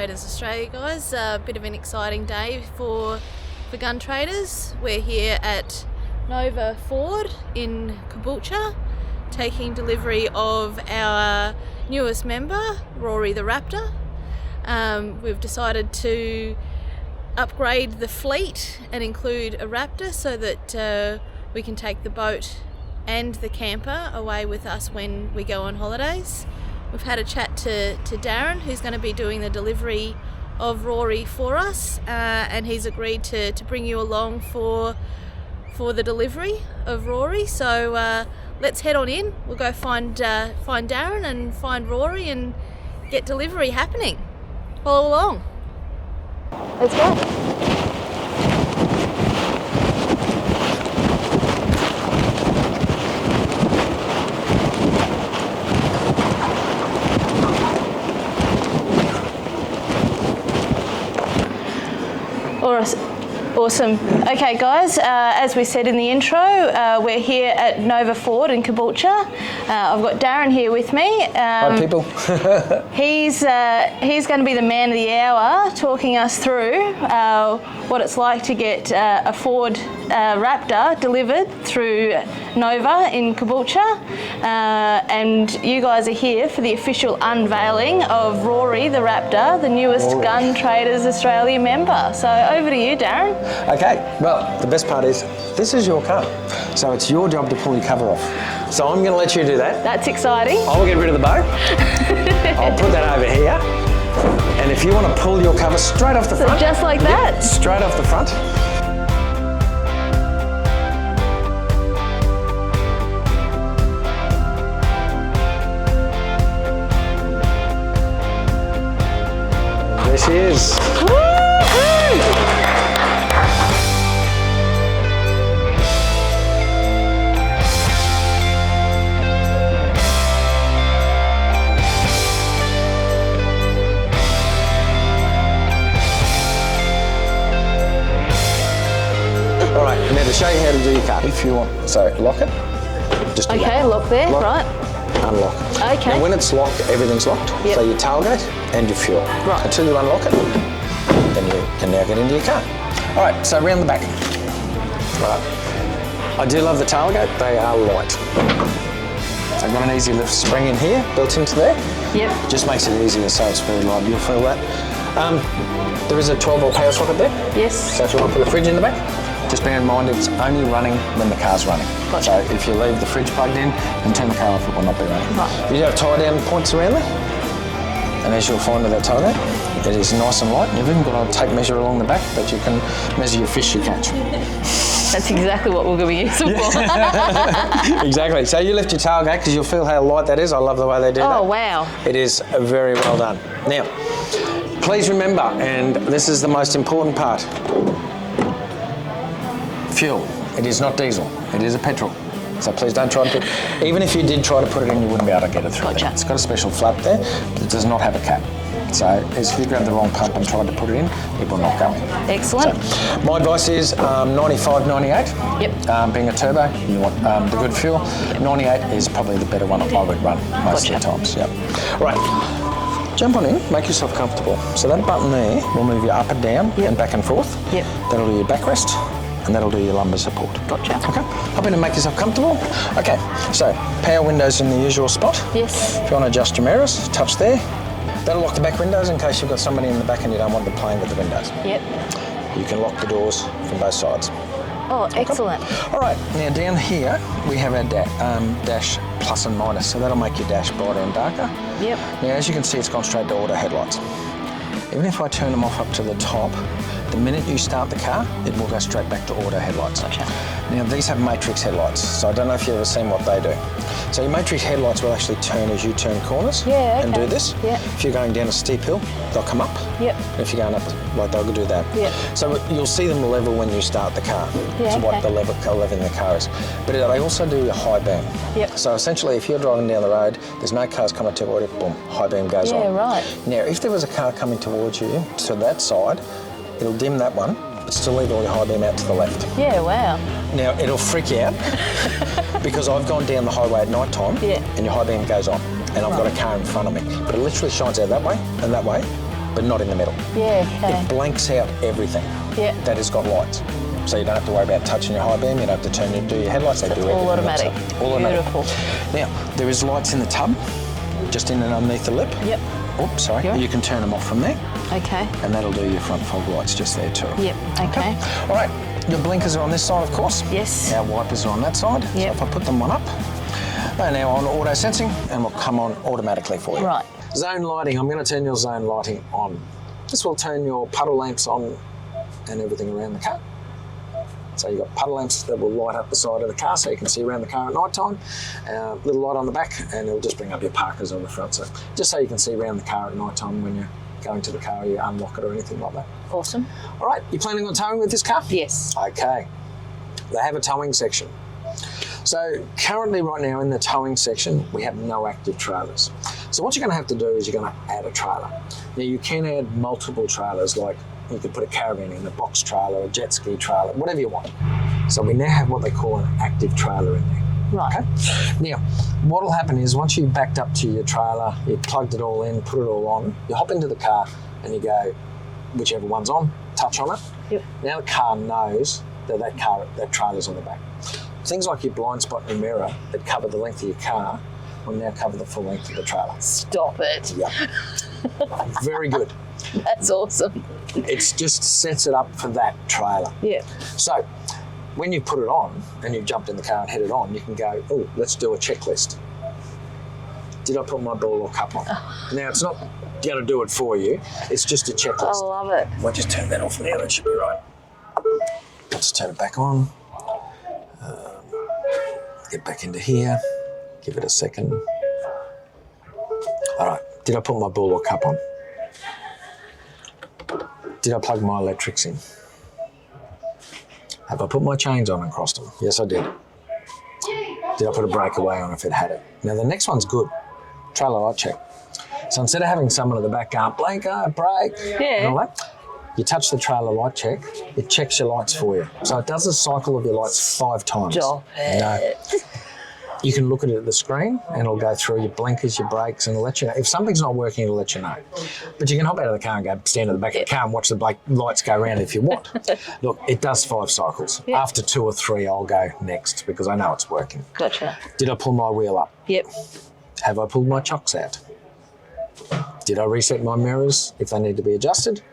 Traders Australia, guys. A bit of an exciting day for gun traders. We're here at Nova Ford in Caboolture, taking delivery of our newest member, Rory the Raptor. We've decided to upgrade the fleet and include a Raptor so that we can take the boat and the camper away with us when we go on holidays. We've had a chat to Darren, who's going to be doing the delivery of Rory for us, and he's agreed to bring you along for the delivery of Rory. So let's head on in. We'll go find Darren and find Rory and get delivery happening. Follow along. Let's go. Awesome. Okay guys, as we said in the intro, we're here at Nova Ford in Caboolture. I've got Darren here with me. Hi people. He's going to be the man of the hour, talking us through what it's like to get a Ford Raptor delivered through Nova in Caboolture. And you guys are here for the official unveiling of Rory the Raptor, the newest Gun Traders Australia member. So over to you, Darren. Okay, well, the best part is this is your car, so it's your job to pull your cover off. So I'm going to let you do that. That's exciting. I'll get rid of the boat. I'll put that over here. And if you want to pull your cover straight off the front. Just like that? Straight off the front. There she is. Woo-hoo! All right, now to show you how to do your car. If you want, so lock it. Just do okay, that. lock there, lock, right. Unlock. Okay. Now when it's locked, everything's locked. Yep. So your tailgate and your fuel. Right. Until you unlock it, then you can now get into your car. All right, so around the back. Right. I do love the tailgate, they are light. So I've got an easy lift spring in here, built into there. Yep. Just makes it easier, so it's very light, you'll feel that. There is a 12-volt power socket there. Yes. So if you want to put the fridge in the back, just bear in mind it's only running when the car's running. Gotcha. So if you leave the fridge plugged in and turn the car off, it will not be running. Right. You do have tie down points around there, and as you'll find with that tie down, it is nice and light. You've even got a tape measure along the back that you can measure your fish you catch. That's exactly what we're going to be using for. Exactly. So you lift your tailgate because you'll feel how light that is. I love the way they do that. Oh, wow. It is very well done. Now, please remember, and this is the most important part, fuel. It is not diesel, it is a petrol. So please don't try to put, even if you did try to put it in, you wouldn't be able to get it through. Gotcha. There. It's got a special flap there, but it does not have a cap. So if you grab the wrong pump and tried to put it in, it will not go in. Excellent. So, my advice is 95, 98. Yep. Being a turbo, you want the good fuel. 98 is probably the better one I would run most of the times. Yep. Right. Jump on in, make yourself comfortable. So that button there will move you up and down and back and forth. Yep. That'll do your backrest and that'll do your lumbar support. Gotcha. Okay, hop in and make yourself comfortable. Okay, so power windows in the usual spot. Yes. If you want to adjust your mirrors, touch there. That'll lock the back windows in case you've got somebody in the back and you don't want them playing with the windows. Yep. You can lock the doors from both sides. Oh, excellent. Okay. All right, now down here we have our dash plus and minus, so that'll make your dash brighter and darker. Yep. Now as you can see, it's gone straight to auto headlights. Even if I turn them off up to the top, the minute you start the car, it will go straight back to auto headlights. Gotcha. Now these have matrix headlights, so I don't know if you've ever seen what they do. So your matrix headlights will actually turn as you turn corners and do this. Yeah. If you're going down a steep hill, they'll come up. Yep. And if you're going up, like they'll do that. Yep. So you'll see them level when you start the car. Yeah, what the level in the car is. But they also do a high beam. Yep. So essentially, if you're driving down the road, there's no cars coming toward you, boom, high beam goes on. Yeah, right. Now, if there was a car coming towards you to that side, it'll dim that one, but still leave all your high beam out to the left. Yeah, wow. Now, it'll freak you out because I've gone down the highway at night time and your high beam goes on and I've got a car in front of me. But it literally shines out that way and that way but not in the middle. Yeah, okay. It blanks out everything that has got lights. So you don't have to worry about touching your high beam, you don't have to do your headlights, they do everything. All automatic. All automatic. Beautiful. Now, there is lights in the tub, just in and underneath the lip. Yep. Oops, sorry. Yep. You can turn them off from there. Okay. And that'll do your front fog lights just there too. Yep, okay. All right, your blinkers are on this side, of course. Yes. Our wipers are on that side. Yep. So if I put them one up, they're now on auto sensing and will come on automatically for you. Right. Zone lighting, I'm going to turn your zone lighting on. This will turn your puddle lamps on and everything around the car. So you've got puddle lamps that will light up the side of the car so you can see around the car at night time. Little light on the back and it'll just bring up your parkers on the front. So just so you can see around the car at night time when you're going to the car, you unlock it or anything like that. Awesome. All right, you planning on towing with this car? Yes. Okay. They have a towing section. So currently right now in the towing section, we have no active trailers. So what you're going to have to do is you're going to add a trailer. Now you can add multiple trailers, like you could put a caravan in, a box trailer, a jet ski trailer, whatever you want. So we now have what they call an active trailer in there. Right. Okay? Now, what will happen is once you backed up to your trailer, you plugged it all in, put it all on, you hop into the car and you go, whichever one's on, touch on it. Yep. Now the car knows that trailer's on the back. Things like your blind spot and your mirror that cover the length of your car will now cover the full length of the trailer. Stop it. Yep. Very good. That's awesome. It just sets it up for that trailer. Yeah. So when you put it on and you've jumped in the car and hit it on, you can go, oh, let's do a checklist. Did I put my ball or cup on? Now, it's not going to do it for you. It's just a checklist. I love it. I'll just turn that off now. That should be right. Let's turn it back on. Get back into here. Give it a second. All right. Did I put my ball or cup on? Did I plug my electrics in? Have I put my chains on and crossed them? Yes, I did. Did I put a breakaway on if it had it? Now, the next one's good. Trailer light check. So instead of having someone at the back going, blinker, brake, and all that, you touch the trailer light check, it checks your lights for you. So it does a cycle of your lights 5 times. Stop it. You can look at it at the screen and it'll go through your blinkers, your brakes, and it'll let you know. If something's not working, it'll let you know. But you can hop out of the car and go stand at the back of the car and watch the lights go around if you want. Look, it does 5 cycles. Yep. After 2 or 3, I'll go next because I know it's working. Gotcha. Did I pull my wheel up? Yep. Have I pulled my chocks out? Did I reset my mirrors if they need to be adjusted?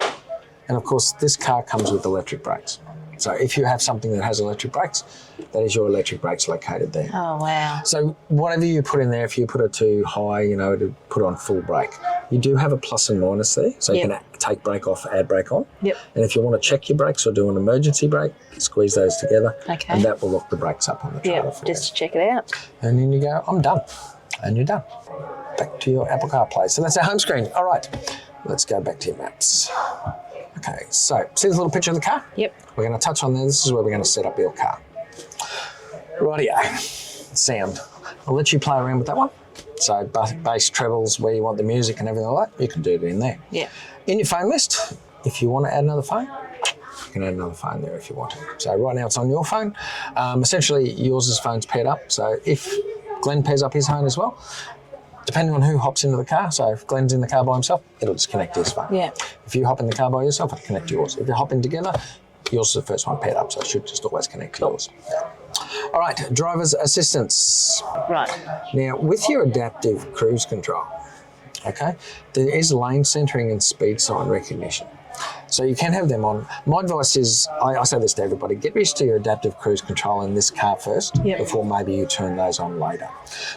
And of course, this car comes with electric brakes. So if you have something that has electric brakes, that is your electric brakes located there. Oh, wow. So whatever you put in there, if you put it too high, you know, to put on full brake, you do have a plus and minus there. So you can take brake off, add brake on. Yep. And if you want to check your brakes or do an emergency brake, squeeze those together. Okay. And that will lock the brakes up on the trailer for just check it out. And then you go, I'm done. And you're done. Back to your Apple CarPlay. So that's our home screen. All right, let's go back to your maps. Okay, so see this little picture of the car? Yep. We're going to touch on there. This is where we're going to set up your car. Rightio. Sound. I'll let you play around with that one. So bass, trebles, where you want the music and everything like that, you can do it in there. Yeah. In your phone list, if you want to add another phone, you can add another phone there if you want to. So right now it's on your phone. Essentially, yours' phone's paired up. So if Glenn pairs up his phone as well, depending on who hops into the car, so if Glenn's in the car by himself, it'll just connect to his phone. Yeah. If you hop in the car by yourself, it'll connect to yours. If you hop in together, yours is the first one paired up, so it should just always connect to yours. All right, driver's assistance. Right. Now, with your adaptive cruise control, okay, there is lane centering and speed sign recognition. So you can have them on. My advice is, I say this to everybody, get used to your adaptive cruise control in this car first before maybe you turn those on later.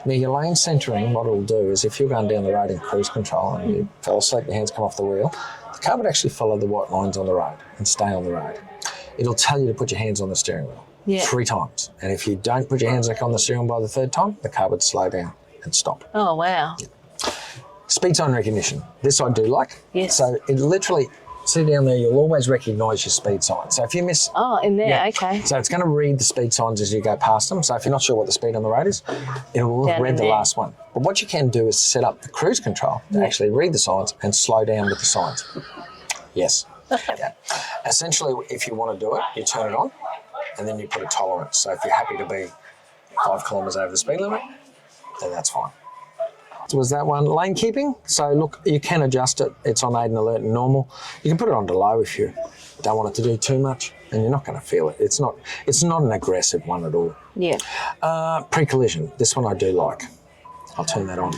Now your lane centering, what it'll do is if you're going down the road in cruise control and you fell asleep, your hands come off the wheel, the car would actually follow the white lines on the road and stay on the road. It'll tell you to put your hands on the steering wheel 3 times. And if you don't put your hands back on the steering wheel by the 3rd time, the car would slow down and stop. Oh, wow. Speed sign recognition. This I do like. Yes. So it literally, see down there, you'll always recognise your speed sign. So if you miss... Oh, in there, okay. So it's going to read the speed signs as you go past them. So if you're not sure what the speed on the road is, it will read the last one. But what you can do is set up the cruise control to actually read the signs and slow down with the signs. Yes. Essentially, if you want to do it, you turn it on and then you put a tolerance. So if you're happy to be 5 kilometres over the speed limit, then that's fine. So was that one. Lane keeping. So look, you can adjust it. It's on aid and alert and normal. You can put it on to low if you don't want it to do too much, and you're not going to feel it. It's not an aggressive one at all. Yeah. Pre-collision. This one I do like. I'll turn that on.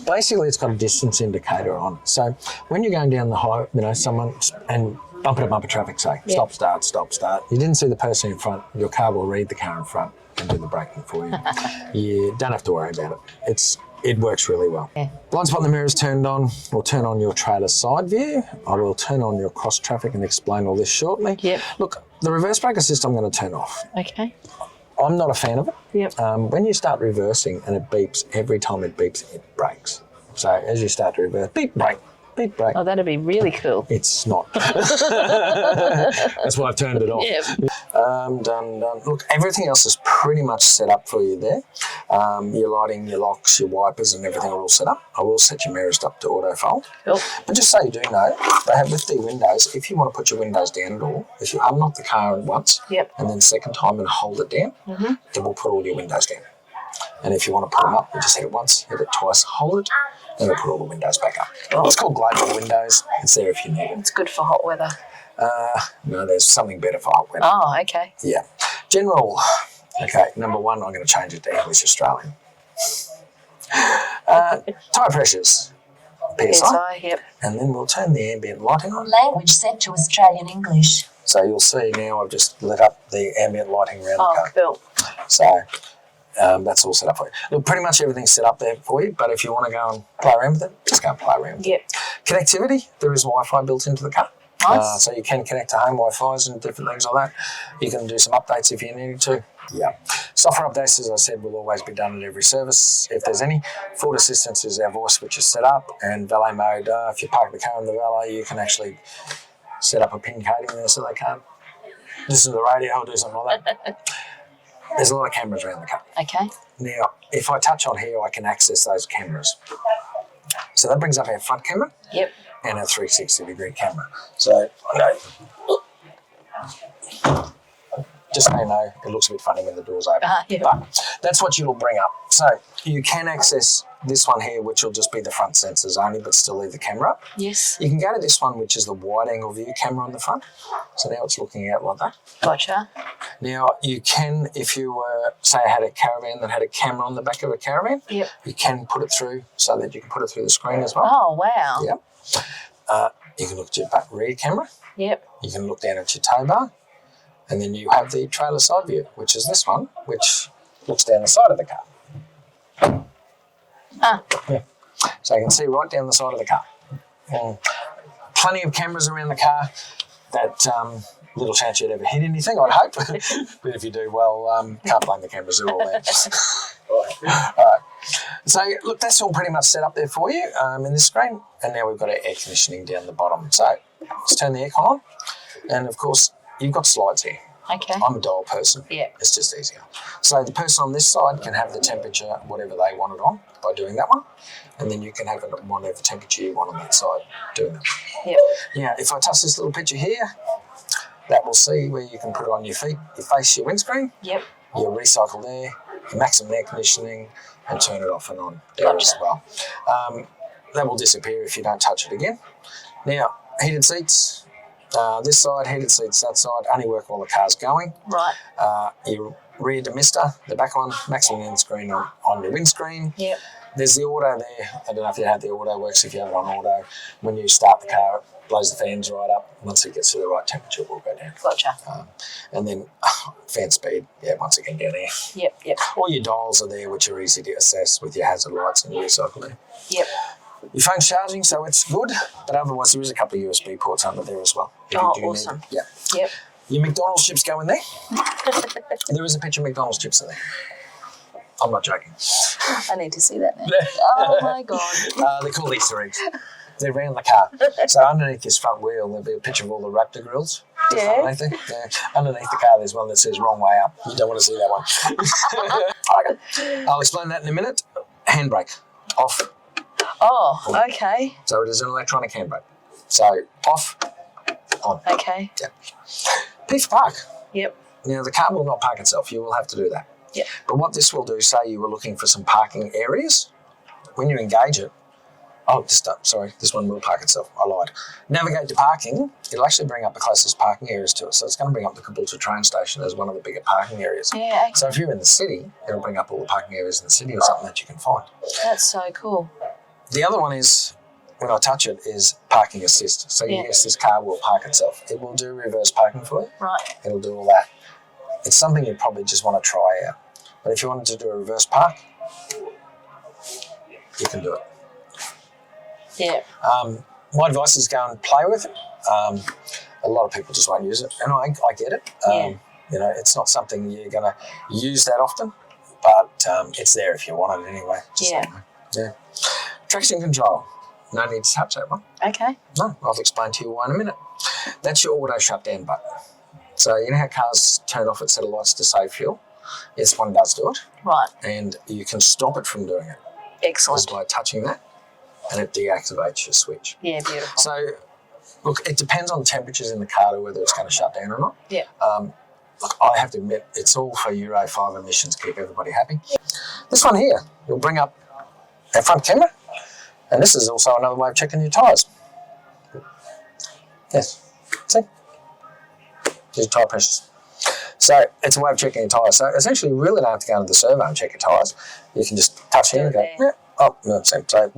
Basically, it's got a distance indicator on. So when you're going down the highway, someone and bumper to bumper traffic, say, stop, start, stop, start. You didn't see the person in front. Your car will read the car in front and do the braking for you. You don't have to worry about it. It works really well. Yeah. Blind spot in the mirror is turned on. We'll turn on your trailer side view. I will turn on your cross traffic and explain all this shortly. Yep. Look, the reverse brake assist I'm going to turn off. Okay. I'm not a fan of it. Yep. When you start reversing and it beeps, every time it beeps, it brakes. So as you start to reverse, beep, brake, beep, brake. Oh, that'd be really cool. It's not. That's why I've turned it off. Yep. Done. Look, everything else is pretty much set up for you there. Your lighting, your locks, your wipers and everything are all set up. I will set your mirrors up to auto fold. Cool. But just so you do know, they have with the windows, if you want to put your windows down at all, if you unlock the car once and then second time and hold it down, it will put all your windows down. And if you want to put them up, you just hit it once, hit it twice, hold it, and it'll put all the windows back up. Oh. It's called global windows. It's there if you need it. It's good for hot weather. No, there's something better for hot weather. Oh, okay. Yeah. General. Okay, number one, I'm going to change it to English Australian. Tyre pressures. PSI. Yep. And then we'll turn the ambient lighting on. Language set to Australian English. So you'll see now I've just lit up the ambient lighting around the car. Cool. So that's all set up for you. Look, pretty much everything's set up there for you, but if you want to go and play around with it, just go and play around with it. Connectivity, there is Wi-Fi built into the car. Nice. So you can connect to home Wi-Fi's and different things like that. You can do some updates if you need to. Yeah. Software updates, as I said, will always be done at every service if there's any. Ford Assistance is our voice which is set up, and valet mode, if you park the car in the valet, you can actually set up a pin coding there so they can't listen to the radio or do something like that. There's a lot of cameras around the car. Okay. Now, if I touch on here, I can access those cameras. So that brings up our front camera. Yep. And a 360-degree camera. So, just so you know, it looks a bit funny when the door's open. But that's what you'll bring up. So you can access this one here, which will just be the front sensors only, but still leave the camera up. Yes. You can go to this one, which is the wide-angle view camera on the front. So now it's looking out like that. Gotcha. Now, you can, if you were, say I had a caravan that had a camera on the back of a caravan, you can put it through so that you can put it through the screen as well. Oh, wow. Yep. You can look at your back rear camera. Yep. You can look down at your tow bar. And then you have the trailer side view, which is this one, which looks down the side of the car. Yeah. So you can see right down the side of the car. Plenty of cameras around the car. That little chance you'd ever hit anything, I'd hope. But if you do, well, can't blame the cameras, they're all there. All right. So, look, that's all pretty much set up there for you in this screen. And now we've got our air conditioning down the bottom. So let's turn the aircon on. And, of course, you've got slides here. Okay. I'm a dial person. Yeah. It's just easier. So the person on this side can have the temperature, whatever they want it on, by doing that one. And then you can have it on whatever temperature you want on that side, doing that. Yeah. Now, if I touch this little picture here, that will see where you can put it on your feet. You face your windscreen. Yep. You recycle there, your maximum air conditioning, and turn it off and on there as well. That will disappear if you don't touch it again. Now, heated seats. This side, heated seats, that side, only work while the car's going. Right. Your rear demister, the back one, maximum windscreen on your windscreen. Yep. There's the auto there. I don't know if you have the auto, works if you have it on auto. When you start the car, it blows the fans right up. Once it gets to the right temperature, it will go down. Gotcha. And then fan speed, once again down there. Yep. All your dials are there, which are easy to assess with your hazard lights and your recycle there. Yep. Your phone's charging, so it's good, but otherwise there is a couple of USB ports under there as well. Oh, awesome. Yeah. Yep. Your McDonald's chips go in there. There is a picture of McDonald's chips in there. I'm not joking. I need to see that now. Oh my God. They're called Easter eggs. They're around the car. So underneath this front wheel, there'll be a picture of all the Raptor grills. Yeah. Underneath the car, there's one that says wrong way up. You don't want to see that one. Okay. I'll explain that in a minute. Handbrake. Off. Oh, okay. So it is an electronic handbrake. So off, on. Okay. Yeah. P for park. Yep. Now the car will not park itself. You will have to do that. Yep. But what this will do, say you were looking for some parking areas, when you engage it, sorry, this one will park itself. I lied. Navigate to parking. It'll actually bring up the closest parking areas to it. So it's going to bring up the Caboolture train station as one of the bigger parking areas. Yeah, okay. So if you're in the city, it'll bring up all the parking areas in the city or something that you can find. That's so cool. The other one is, when I touch it, is parking assist. So yes, this car will park itself. It will do reverse parking for you. Right. It'll do all that. It's something you probably just want to try out. But if you wanted to do a reverse park, you can do it. Yeah. My advice is go and play with it. A lot of people just won't use it, and I get it. You know, it's not something you're going to use that often, but it's there if you want it anyway. Just yeah. Traction control. No need to touch that one. Okay. No, I'll explain to you why in a minute. That's your auto shutdown button. So you know how cars turn off at satellites to save fuel? This one does do it. Right. And you can stop it from doing it. Excellent. Just by touching that, and it deactivates your switch. Yeah, beautiful. So, look, it depends on temperatures in the car to whether it's going to shut down or not. Yeah. Look, I have to admit, it's all for Euro 5 emissions, keep everybody happy. This one here, you'll bring up our front camera, and this is also another way of checking your tyres. Yes, see? These are tyre pressures. So it's a way of checking your tyres. So essentially, you really don't have to go into the servo and check your tyres. You can just touch here and go, yeah. Oh, no, same. So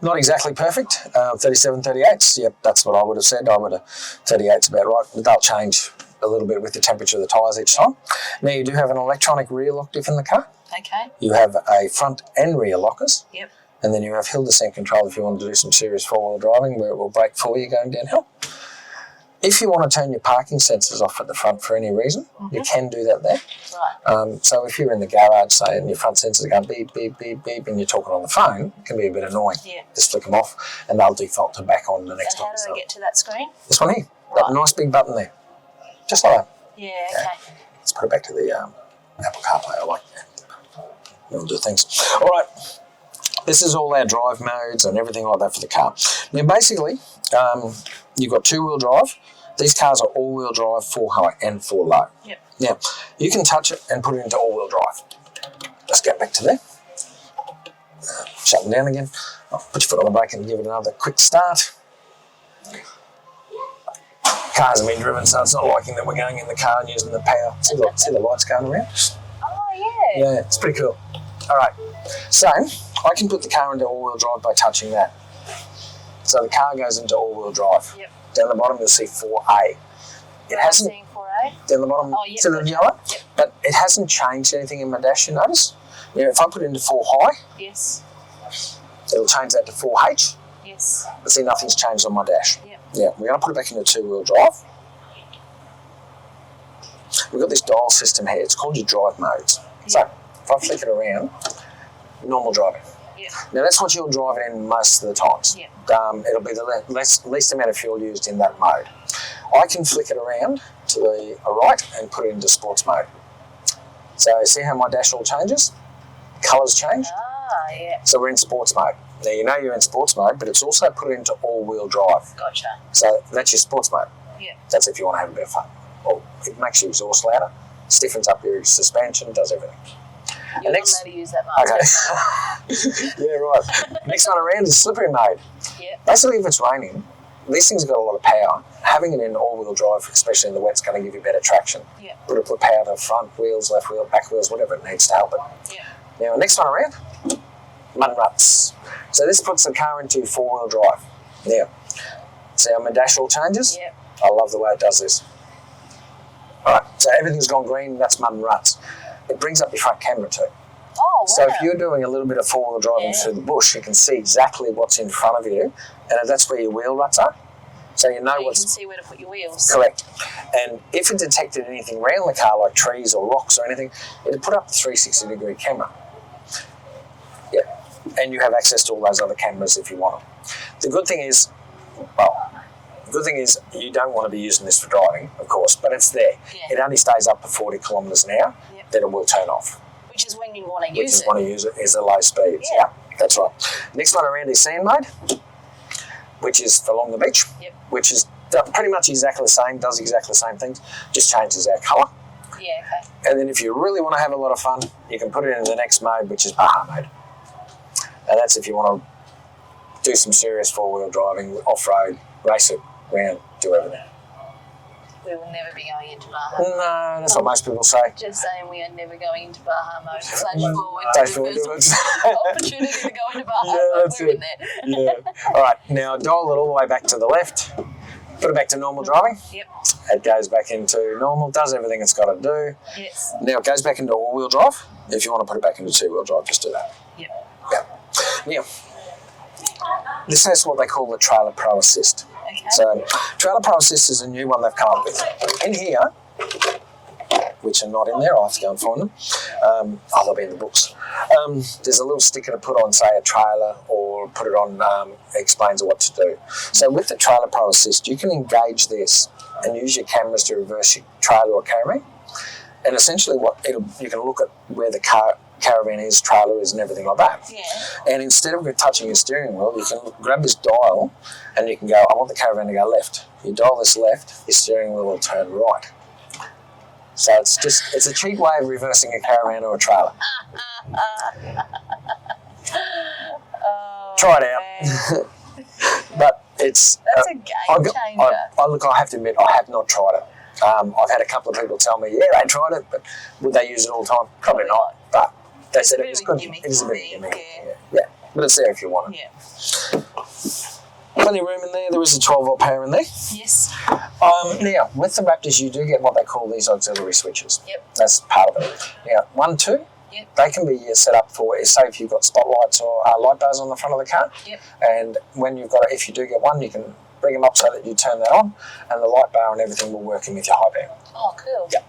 not exactly perfect. 37, 38s. Yep, that's what I would have said. 38's about right. But they'll change a little bit with the temperature of the tyres each time. Now you do have an electronic rear lock diff in the car. Okay. You have a front and rear lockers. Yep. And then you have hill descent control if you want to do some serious four-wheel driving where it will brake for you going downhill. If you want to turn your parking sensors off at the front for any reason, you can do that there. Right. So if you're in the garage, say, and your front sensors are going beep, beep, beep, beep, and you're talking on the phone, it can be a bit annoying. Yeah. Just flick them off, and they'll default to back on the next time. And how do I get to that screen? This one here. Right. That nice big button there. Just like that. Yeah, okay. Let's put it back to the Apple CarPlay. I like that. It'll do things. All right. This is all our drive modes and everything like that for the car. Now, basically, you've got two-wheel drive. These cars are all-wheel drive, 4 high and 4 low. Yep. Now, you can touch it and put it into all-wheel drive. Let's get back to there. Shut them down again. Put your foot on the brake and give it another quick start. Cars have been driven, so it's not liking that we're going in the car and using the power. See the lights going around? Oh, yeah. Yeah, it's pretty cool. All right. So, I can put the car into all-wheel drive by touching that. So the car goes into all-wheel drive. Yep. Down the bottom you'll see 4A. It hasn't, seeing 4A? down the bottom, Oh, yep, see the gotcha. yellow? Yep. But it hasn't changed anything in my dash, you notice? You know, if I put it into 4 high, Yes. it'll change that to 4H. Yes. But see, nothing's changed on my dash. Yep. Yeah, we're going to put it back into two-wheel drive. We've got this dial system here. It's called your drive modes. Yep. So, if I flick it around, normal driving. Yep. Now, that's what you'll drive it in most of the times. Yep. It'll be the least amount of fuel used in that mode. I can flick it around to the right and put it into sports mode. So, see how my dash all changes? Colours change. Ah, yeah. So, we're in sports mode. Now, you know you're in sports mode, but it's also put it into all-wheel drive. Gotcha. So, that's your sports mode. Yeah. That's if you want to have a bit of fun. Or it makes your exhaust louder, stiffens up your suspension, does everything. You're not allowed to use that much. Okay. Yeah, right. Next one around is slippery mode. Yeah. Basically, if it's raining, these things have got a lot of power. Having it in all-wheel drive, especially in the wet, is going to give you better traction. Yeah. But it'll put power to front wheels, left wheel, back wheels, whatever it needs to help it. Yeah. Now, next one around, mud and ruts. So this puts the car into four-wheel drive. Now, see how my dash all changes? Yeah. I love the way it does this. All right, so everything's gone green, that's mud and ruts. It brings up your front camera too. Oh, wow. So if you're doing a little bit of four-wheel driving through the bush, you can see exactly what's in front of you, and that's where your wheel ruts are. So you know you what's can see where to put your wheels. correct. And if it detected anything around the car, like trees or rocks or anything, it'd put up the 360-degree camera. Yeah, and you have access to all those other cameras if you want them. The good thing is, you don't want to be using this for driving, of course, but it's there. Yeah. It only stays up to 40 kilometres an hour, Yep. then it will turn off. Which is when you want to Which use is it. want to use it is the low speeds. Yeah. That's right. Next one around is sand mode, which is for along the beach, Yep. which is pretty much exactly the same, does exactly the same things, just changes our colour. Yeah, okay. And then if you really want to have a lot of fun, you can put it in the next mode, which is Baja mode. And that's if you want to do some serious four-wheel driving, off-road, race it around, do everything. We will never be going into Baja. No, that's what most people say. Just saying we are never going into Baja mode. Flash forward. Flash forward, do it. Opportunity to go into Baja Yeah, mode. that's We're in there. Yeah. All right, now dial it all the way back to the left. Put it back to normal driving. Yep. It goes back into normal, does everything it's got to do. Yes. Now it goes back into all-wheel drive. If you want to put it back into two-wheel drive, just do that. Yep. Yeah. Now, this has what they call the Trailer Pro Assist. Okay. So, Trailer Pro Assist is a new one they've come up with. In here, which are not in there, I'll have to go and find them. They'll be in the books. There's a little sticker to put on, say, a trailer, or put it on, explains what to do. So with the Trailer Pro Assist, you can engage this and use your cameras to reverse your trailer or caravan. And essentially, you can look at where the caravan is, trailer is, and everything like that. Yeah. And instead of touching your steering wheel, you can grab this dial and you can go, I want the caravan to go left. You dial this left, your steering wheel will turn right. So it's a cheap way of reversing a caravan or a trailer. Try it out. But That's a game changer. I have to admit, I have not tried it. I've had a couple of people tell me, yeah, they tried it, but would they use it all the time? Probably not. But they said it was good. It is a bit of a gimmick. Yeah. But it's there if you want it. Yeah. Plenty of room in there. There is a 12-volt power in there. Yes. Now, with the Raptors, you do get what they call these auxiliary switches. Yep. That's part of it. Now, 1, 2, Yep. they can be set up for, say, if you've got spotlights or light bars on the front of the car. Yep. And when you've got, if you do get one, you can bring them up so that you turn that on, and the light bar and everything will work in with your high beam. Oh, cool. Yeah.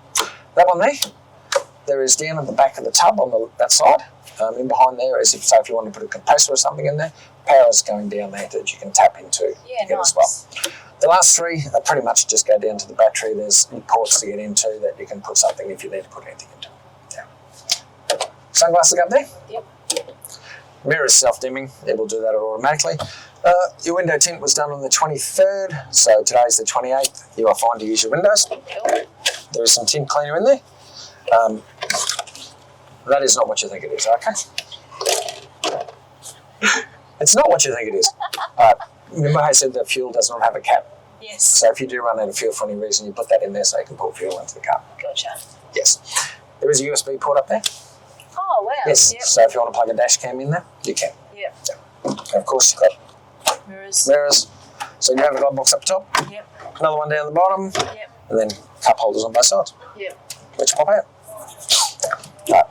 That one there is down at the back of the tub on that side. In behind there is, if you want to put a compressor or something in there, power is going down there that you can tap into as well. The last three are pretty much just go down to the battery. There's ports to get into that you can put something if you need to put anything into. Yeah. Sunglasses up there. Yep. Mirror is self-dimming. It will do that automatically. Your window tint was done on the 23rd, so today's the 28th. You are fine to use your windows. Cool. There is some tint cleaner in there. That is not what you think it is, okay? It's not what you think it is. Remember I said the fuel does not have a cap? Yes. So if you do run out of fuel for any reason, you put that in there so you can put fuel into the car. Gotcha. Yes. There is a USB port up there. Oh, wow. Yes. Yep. So if you want to plug a dash cam in there, you can. Yep. And of course, you've got mirrors. So you have a glove box up top. Yep. Another one down the bottom. Yep. And then cup holders on both sides. Yep. Which pop out. Right.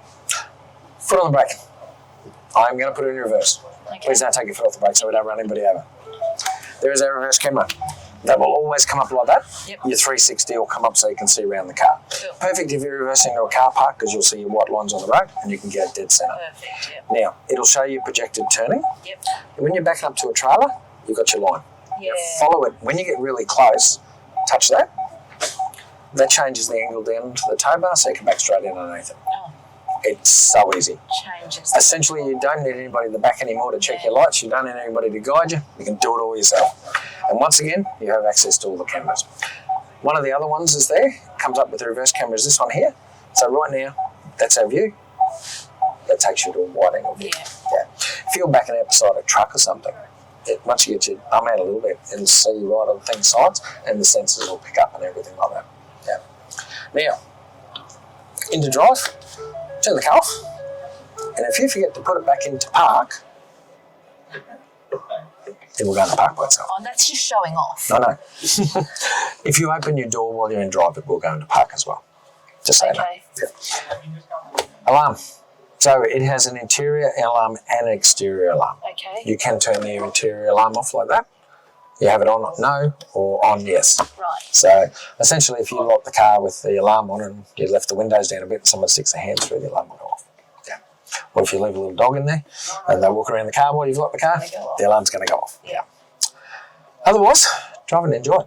Foot on the brake. I'm going to put it in reverse. Okay. Please don't take your foot off the brake so we don't run anybody over. There is a reverse camera. That will always come up like that. Yep. Your 360 will come up so you can see around the car. Cool. Perfect if you're reversing into a car park because you'll see your white lines on the road and you can get a dead centre. Perfect, yep. Now, it'll show you projected turning. Yep. And when you're backing up to a trailer, you've got your line. Yeah. Follow it. When you get really close, touch that. That changes the angle down to the tow bar so you can back straight in underneath it. Oh, It's so easy. changes. Essentially, you don't need anybody in the back anymore to check your lights. You don't need anybody to guide you. You can do it all yourself. And once again, you have access to all the cameras. One of the other ones is there. Comes up with the reverse camera is this one here. So right now, that's our view. That takes you to a wide angle view. Yeah. If you're backing out beside a truck or something, once you get your thumb out a little bit, it'll see you right on things sides, and the sensors will pick up and everything like that. Yeah. Now, into drive, turn the car off, and if you forget to put it back into park, it will go into park by itself. Oh, that's just showing off. I know. If you open your door while you're in drive, it will go into park as well. Just saying. Okay. Yeah. Alarm. So it has an interior alarm and an exterior alarm. Okay. You can turn the interior alarm off like that. You have it on no or on yes. Right. So essentially, if you lock the car with the alarm on and you left the windows down a bit and someone sticks their hand through, the alarm will go off. Yeah. Or if you leave a little dog in there and they walk around the car while you've locked the car, the alarm's going to go off. Yeah. Otherwise, drive and enjoy.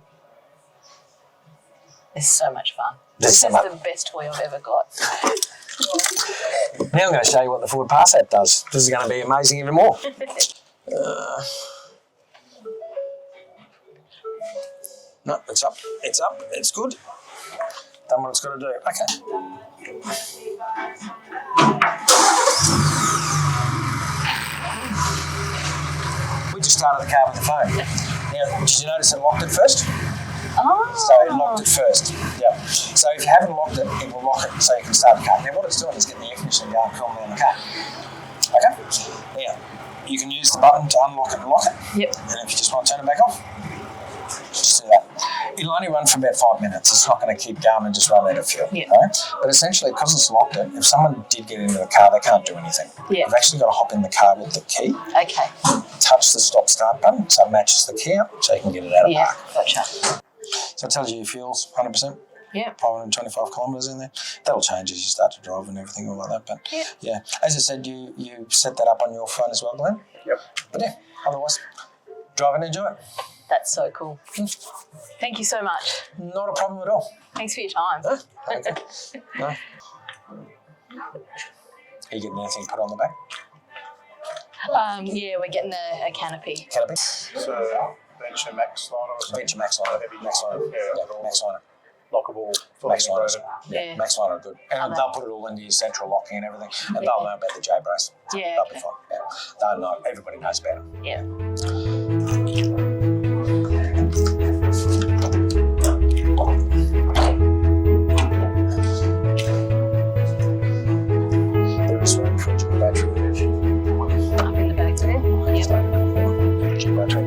It's so much fun. This This is the best toy I've ever got. Now I'm going to show you what the Ford Passat does. This is going to be amazing even more. No, it's up. It's up. It's good. Done what it's got to do. Okay. just started the car with the phone. Now, did you notice it locked it first? Oh. So it locked it first. Yeah. So if you haven't locked it, it will lock it so you can start the car. Now what it's doing is getting the air conditioning going calmly on the car. Okay? Now, you can use the button to unlock it and lock it. Yep. And if you just want to turn it back off, just do that. It'll only run for about 5 minutes. It's not going to keep going and just run out of fuel. Yep. Right? But essentially, because it's locked it, if someone did get into the car, they can't do anything. Yep. You've actually got to hop in the car with the key, Okay. touch the stop-start button so it matches the key up so you can get it out of Yeah, park. gotcha. So it tells you your fuel's 100%. Yeah. 525 kilometres in there. That'll change as you start to drive and everything all like that. But yeah, as I said, you set that up on your phone as well, Glenn. Yep. But yeah, otherwise, drive and enjoy it. That's so cool. Thank you so much. Not a problem at all. Thanks for your time. Huh? Okay. No. Are you getting anything put on the back? Yeah, we're getting a canopy. Canopy? So, Venture Max liner or something? Venture Max liner. Max liner. Yeah, Max liner. Lockable, fully Max liners. integrated. Yeah. Max liner are good. And they'll put it all into your central locking and everything. And they'll know about the J-brace. Yeah, They'll be fine. Yeah. They'll know. Everybody knows about it. Yeah. There is room for a dual battery. Up in the back there. Yep. Dual battery.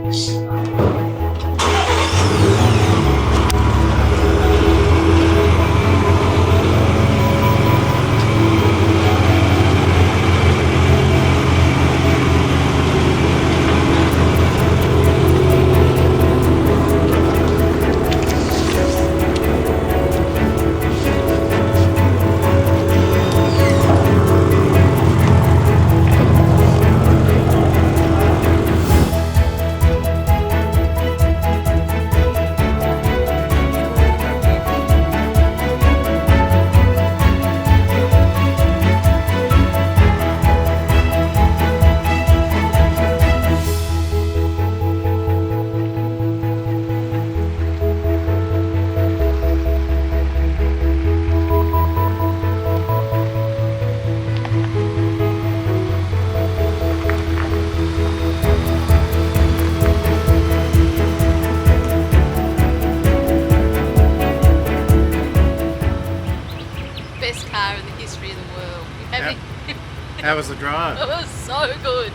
How was the drive? It was so good.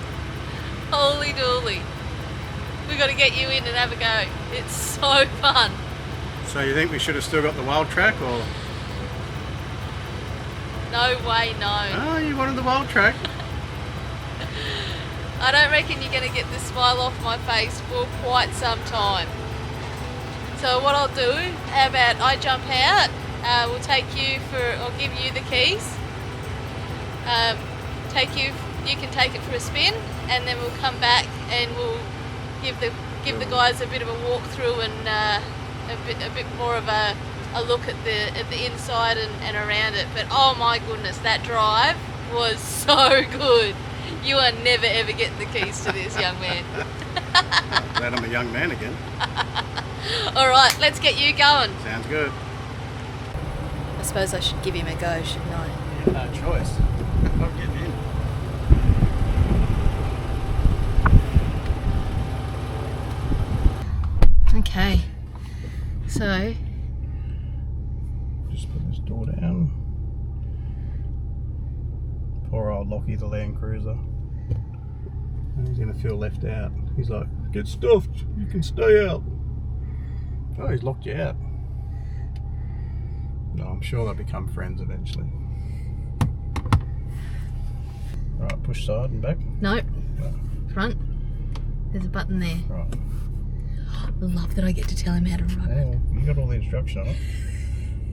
Holy dooly. We got to get you in and have a go. It's so fun. So you think we should have still got the wild track, or? No way, no. Oh, you wanted the wild track. I don't reckon you're going to get the smile off my face for quite some time. So what I'll do, how about I jump out, we'll take you I'll give you the keys, you can take it for a spin, and then we'll come back and we'll give the guys a bit of a walkthrough and a bit more of a look at the inside and around it. But oh my goodness, that drive was so good. You are never ever getting the keys to this, young man. Glad I'm a young man again. All right, let's get you going. Sounds good. I suppose I should give him a go, shouldn't I? Yeah, no choice. I'm getting in. Okay, so Just put this door down. Poor old Lockie, the Land Cruiser. And he's gonna feel left out. He's like, get stuffed, you can stay out. Oh, he's locked you out. No, I'm sure they'll become friends eventually. Alright, push side and back. nope, front. There's a button there. Right. I love that I get to tell him how to run it. Oh, you got all the instruction on it.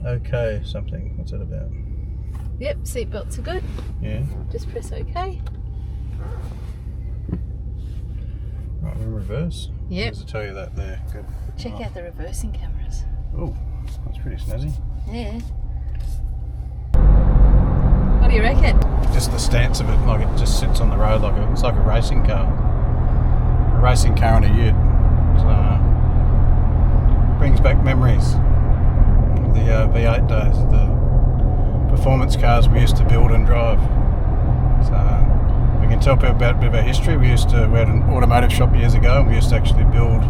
Okay, something. What's that about? Yep, seatbelts are good. Yeah. Just press OK. Right, we're in reverse. Yep. Does it tell you that there? Good. Check out the reversing cameras. Oh, that's pretty snazzy. Yeah. What do you reckon? Just the stance of it, like it just sits on the road like it's like a racing car. A racing car in a ute. So, brings back memories of the V8 days, the performance cars we used to build and drive. So we can tell people about a bit of our history. We had an automotive shop years ago, and we used to actually build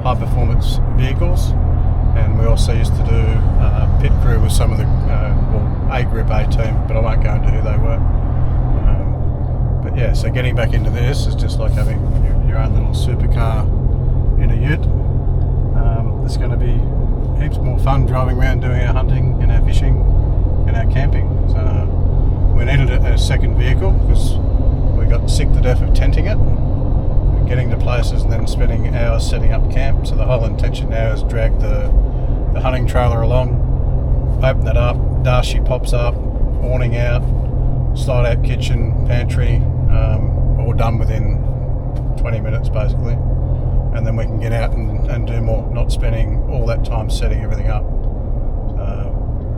high performance vehicles, and we also used to do pit crew with some of the A Group A team, but I won't go into who they were. But yeah, so getting back into this is just like having your own little supercar in a ute. It's going to be heaps more fun driving around doing our hunting and our fishing and our camping. So we needed a second vehicle because we got sick to death of tenting it, getting to places and then spending hours setting up camp. So the whole intention now is drag the hunting trailer along, open it up, dashi pops up, awning out, slide out kitchen, pantry, all done within 20 minutes basically. And then we can get out and do more, not spending all that time setting everything up.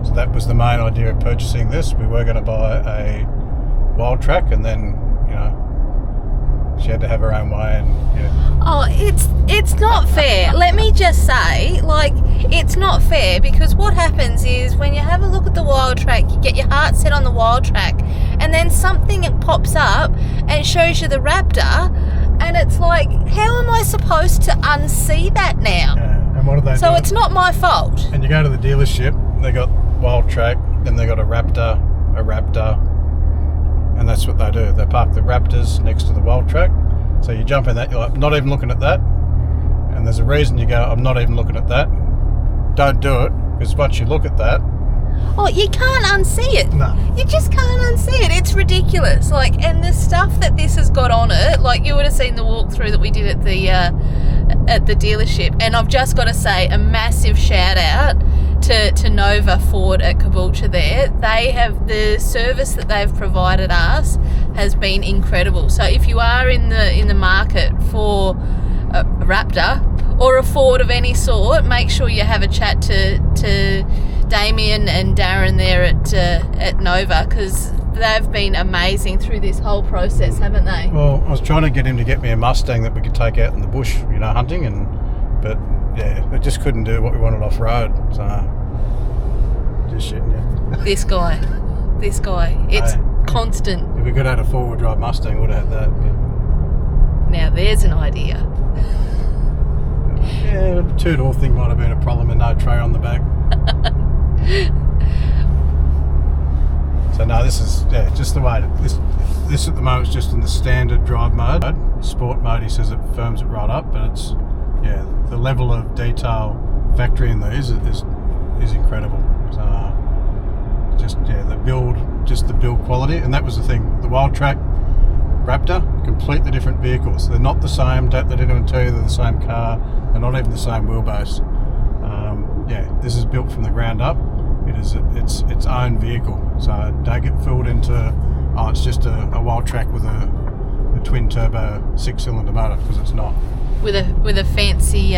So that was the main idea of purchasing this. We were going to buy a wild track, and then, you know, she had to have her own way, and Oh, it's not fair. Let me just say, like, it's not fair, because what happens is when you have a look at the wild track, you get your heart set on the wild track, and then something pops up and shows you the Raptor, and it's like, how am I supposed to unsee that now? yeah. And what do they do? So it's not my fault. And you go to the dealership, they got wild track, then they got a Raptor, and that's what they do. They park the Raptors next to the wild track. So you jump in that, you're like, not even looking at that. And there's a reason you go, I'm not even looking at that. Don't do it, because once you look at that, Oh, you can't unsee it. no. You just can't unsee it. It's ridiculous. Like, and the stuff that this has got on it, like you would have seen the walkthrough that we did at the dealership. And I've just got to say a massive shout out to Nova Ford at Caboolture there. They have, the service that they've provided us has been incredible. So if you are in the market for a Raptor or a Ford of any sort, make sure you have a chat to Damien and Darren there at Nova, because they've been amazing through this whole process, haven't they? Well, I was trying to get him to get me a Mustang that we could take out in the bush, you know, hunting, but yeah, it just couldn't do what we wanted off road. So just shitting you. This guy, it's constant. If we could have had a four-wheel drive Mustang, we'd have had that. But Now there's an idea. yeah, the two-door thing might have been a problem, and no tray on the back. So no, this is just the way. This at the moment is just in the standard drive mode. Sport mode, he says it firms it right up, but it's the level of detail factory in these is incredible. So the build quality, and that was the thing. The Wild Track Raptor, completely different vehicles. They're not the same. They didn't even tell you they're the same car. They're not even the same wheelbase. This is built from the ground up. It is its own vehicle. So don't get fooled into, it's just a Wild Track with a twin turbo 6-cylinder motor, because it's not. With a fancy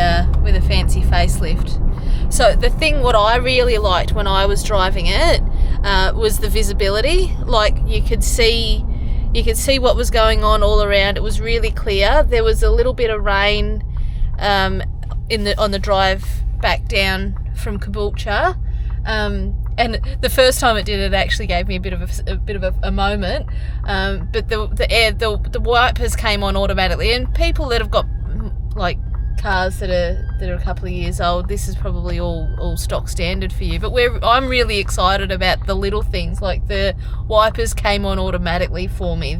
facelift. So the thing what I really liked when I was driving it was the visibility. Like you could see what was going on all around. It was really clear. There was a little bit of rain on the drive back down from Caboolture, and the first time it did, it actually gave me a bit of a moment. But the wipers came on automatically, and people that have got like cars that are a couple of years old, this is probably all stock standard for you. But I'm really excited about the little things, like the wipers came on automatically for me.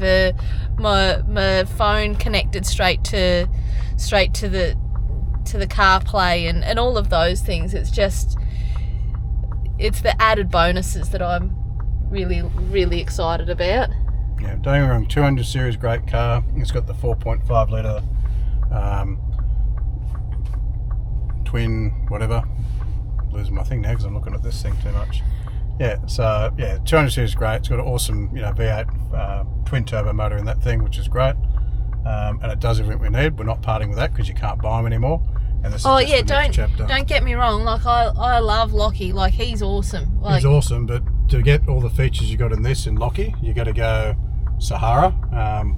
My phone connected straight to the CarPlay and all of those things. It's the added bonuses that I'm really, really excited about. Yeah, don't get me wrong, 200 series, great car. It's got the 4.5 litre twin, whatever. Losing my thing now because I'm looking at this thing too much. Yeah, so 200 series, great. It's got an awesome, V8 twin turbo motor in that thing, which is great. And it does everything we need. We're not parting with that because you can't buy them anymore. And this is just the next chapter. Don't get me wrong. Like I love Lockie. Like he's awesome. Like, he's awesome, but to get all the features you got in this in Lockie, you got to go Sahara,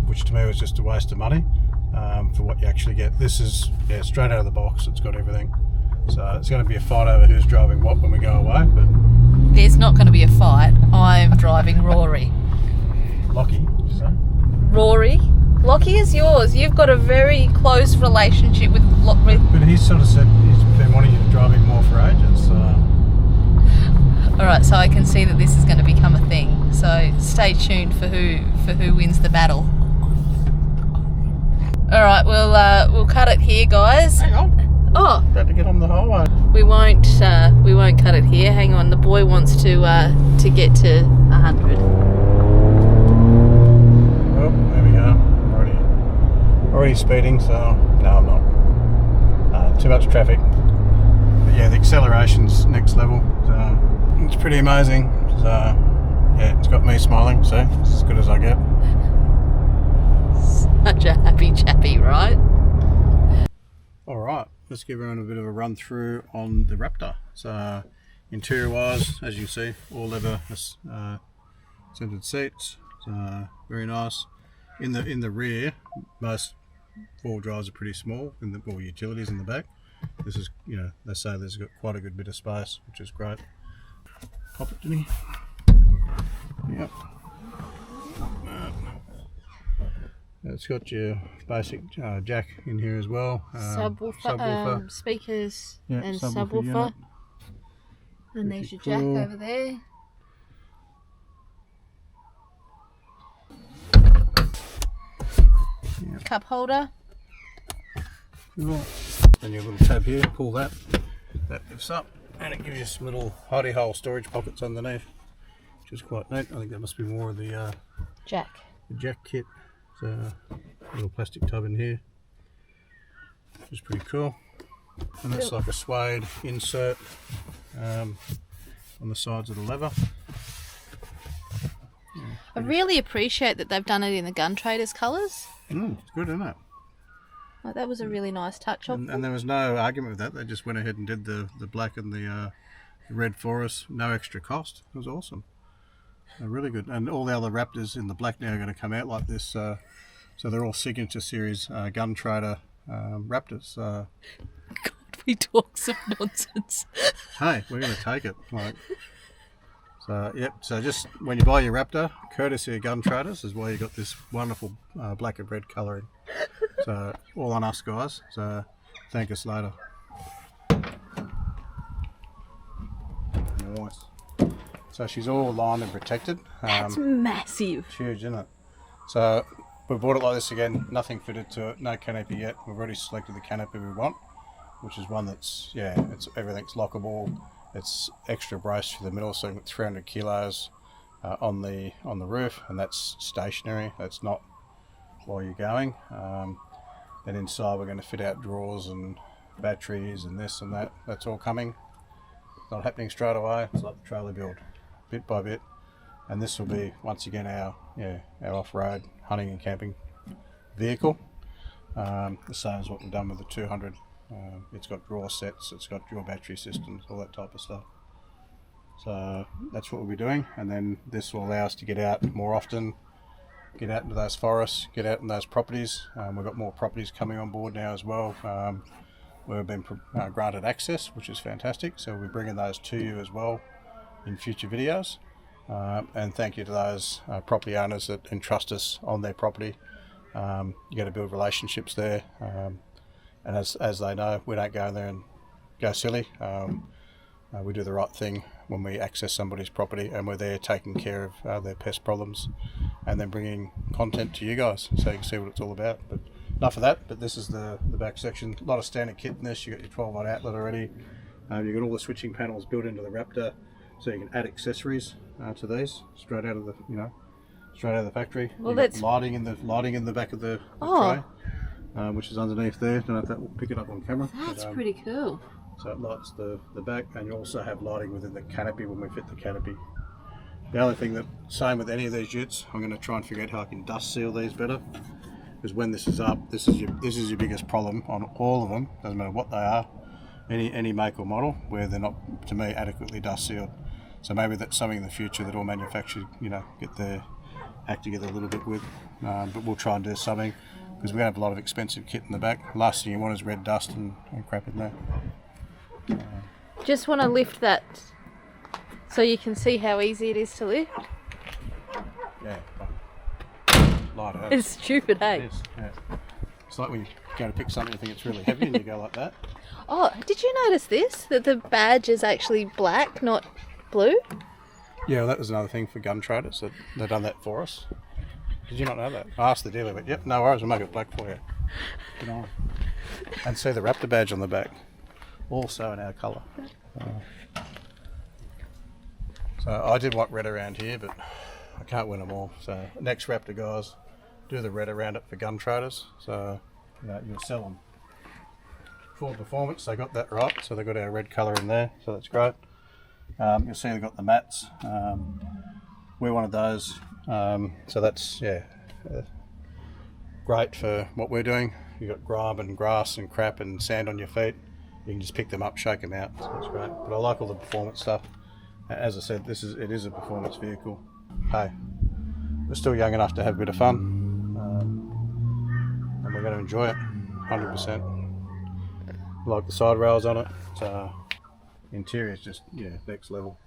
which to me was just a waste of money for what you actually get. This is straight out of the box. It's got everything. So it's going to be a fight over who's driving what when we go away. But there's not going to be a fight. I'm driving Rory. Lockie, did you say? Rory. Lockie is yours. You've got a very close relationship with But he's sort of said he's been wanting you to drive him more for ages. So. Alright, so I can see that this is going to become a thing. So stay tuned for who wins the battle. Alright, we'll cut it here, guys. Hang on. Oh, About to get on the highway. we won't cut it here. Hang on, the boy wants to get to 100. Oh, there we go. Already speeding, so no, I'm not. Too much traffic. But yeah, the acceleration's next level. So it's pretty amazing. So yeah, it's got me smiling. So it's as good as I get. Such a happy chappy, right? All right, let's give everyone a bit of a run through on the Raptor. So interior wise, as you see, all leather centered seats. So very nice. In the rear, most four-wheel drives are pretty small, or utilities in the back. This is, you know, they say there's got quite a good bit of space, which is great. Pop it to me. Yep. It's got your basic jack in here as well. Subwoofer. Speakers, Yeah, and subwoofer subwoofer. unit. And there's your jack cool. over there. Yeah. Cup holder. Cool. Then your little tab here, pull that lifts up, and it gives you some little hidey hole storage pockets underneath, which is quite neat. I think that must be more of the Jack. jack kit. So a little plastic tub in here, which is pretty cool. And that's like a suede insert on the sides of the lever. I really appreciate that they've done it in the Gun Traders colours. It's good, isn't it? Like, that was a really nice touch of And there was no argument with that. They just went ahead and did the black and the red for us, no extra cost. It was awesome. Really good. And all the other Raptors in the black now are going to come out like this. So they're all signature series Gun Trader Raptors. God, we talk some nonsense. Hey, we're going to take it. So yep. So just when you buy your Raptor, courtesy of Gun Traders, is why you got this wonderful black and red colouring. So all on us, guys. So thank us later. Nice. So she's all lined and protected. That's massive. It's huge, isn't it? So we bought it like this again. Nothing fitted to it. No canopy yet. We've already selected the canopy we want, which is one that's everything's lockable. It's extra brace for the middle, so you've got 300 kilos on the roof, and that's stationary. That's not while you're going. Then inside we're going to fit out drawers and batteries and this and that. That's all coming. It's not happening straight away. It's like the trailer build, bit by bit. And this will be once again our off-road hunting and camping vehicle. The same as what we've done with the 200. It's got drawer sets, it's got dual battery systems, all that type of stuff. So that's what we'll be doing, and then this will allow us to get out more often, get out into those forests, get out in those properties. We've got more properties coming on board now as well. We've been granted access, which is fantastic, so we'll be bringing those to you as well in future videos. And thank you to those property owners that entrust us on their property. You got to build relationships there. And as they know, we don't go in there and go silly. We do the right thing when we access somebody's property, and we're there taking care of their pest problems and then bringing content to you guys so you can see what it's all about. But enough of that, but this is the back section. A lot of standard kit in this. You got your 12 volt outlet already. You've got all the switching panels built into the Raptor, so you can add accessories to these straight out of the factory. Well, that's lighting in the back of the tray. Which is underneath there. Don't know if that will pick it up on camera. That's pretty cool. So it lights the back, and you also have lighting within the canopy when we fit the canopy. The only thing same with any of these utes, I'm going to try and figure out how I can dust seal these better. Because when this is up, this is your biggest problem on all of them. Doesn't matter what they are, any make or model, where they're not, to me, adequately dust sealed. So maybe that's something in the future that all manufacturers, get their act together a little bit with. But we'll try and do something, because we have a lot of expensive kit in the back. Last thing you want is red dust and crap in there. Just want to lift that so you can see how easy it is to lift. Yeah. light. It's stupid, hey? It is, yeah. It's like when you go to pick something you think it's really heavy and you go like that. Oh, did you notice this? That the badge is actually black, not blue? Yeah, well, that was another thing for gun traders. That they've done that for us. Did you not know that? I asked the dealer, but yep, no worries, we'll make it black for you. Get on. And see the Raptor badge on the back. Also in our colour. So I did want red around here, but I can't win them all. So next Raptor guys, do the red around it for gun traders. So you'll sell them. Ford Performance, they got that right. So they got our red colour in there, so that's great. You'll see they've got the mats. We're one of those. So that's, great for what we're doing. You've got grime and grass and crap and sand on your feet. You can just pick them up, shake them out. So that's great. But I like all the performance stuff. As I said, it is a performance vehicle. Hey, we're still young enough to have a bit of fun, and we're going to enjoy it 100%. Like the side rails on it. So interior is just next level.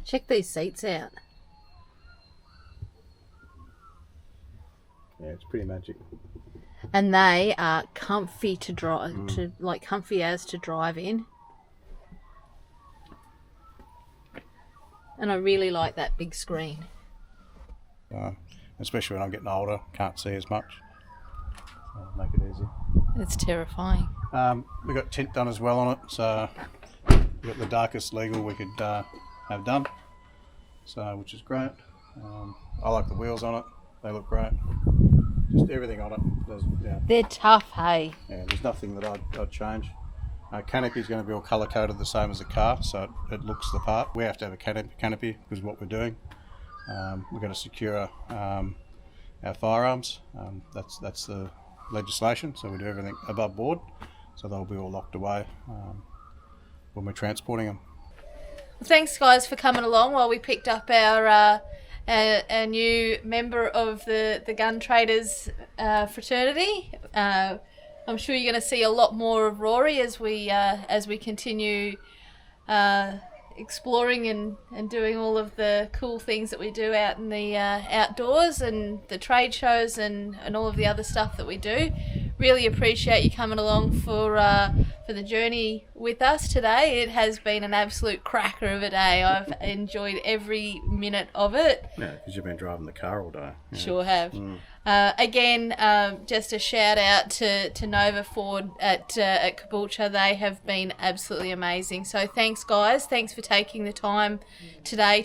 Check these seats out. Yeah, it's pretty magic. And they are comfy to drive, comfy as to drive in. And I really like that big screen. Especially when I'm getting older, can't see as much. So make it easy. It's terrifying. We got tint done as well on it, so we got the darkest legal we could have done. So which is great. I like the wheels on it; they look great. Just everything on it. They're tough, hey? Yeah, there's nothing that I'd change. Canopy is going to be all colour coded the same as the car, so it looks the part. We have to have a canopy because of what we're doing. We've got to secure our firearms. That's the legislation, so we do everything above board, so they'll be all locked away when we're transporting them. Well, thanks, guys, for coming along while we picked up our new member of the gun traders fraternity. I'm sure you're going to see a lot more of Rory as we continue exploring and doing all of the cool things that we do out in the outdoors and the trade shows and all of the other stuff that we do. Really appreciate you coming along for the journey with us today. It has been an absolute cracker of a day. I've enjoyed every minute of it. Yeah, because you've been driving the car all day. Yeah. Sure have. Again, just a shout out to Nova Ford at Caboolture. They have been absolutely amazing. So thanks, guys. Thanks for taking the time today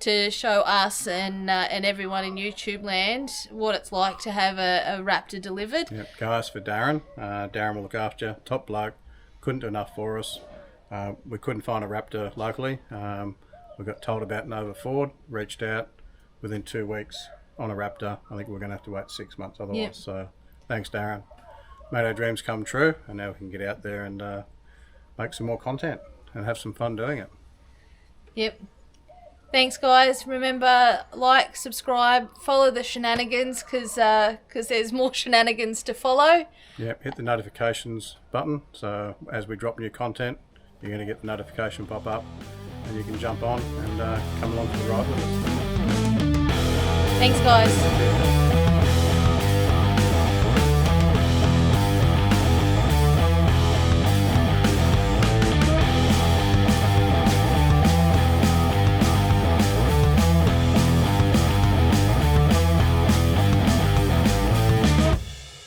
to show us and everyone in YouTube land what it's like to have a Raptor delivered. Yep, guys, for Darren. Darren will look after you. Top bloke. Couldn't do enough for us. We couldn't find a Raptor locally. We got told about Nova Ford, reached out within 2 weeks on a Raptor. I think we're going to have to wait 6 months otherwise. Yep. So thanks, Darren. Made our dreams come true, and now we can get out there and make some more content and have some fun doing it. Yep. Thanks, guys. Remember, like, subscribe, follow the shenanigans because there's more shenanigans to follow. Yep, hit the notifications button. So as we drop new content, you're going to get the notification pop up and you can jump on and come along for the ride with us. Thanks, guys.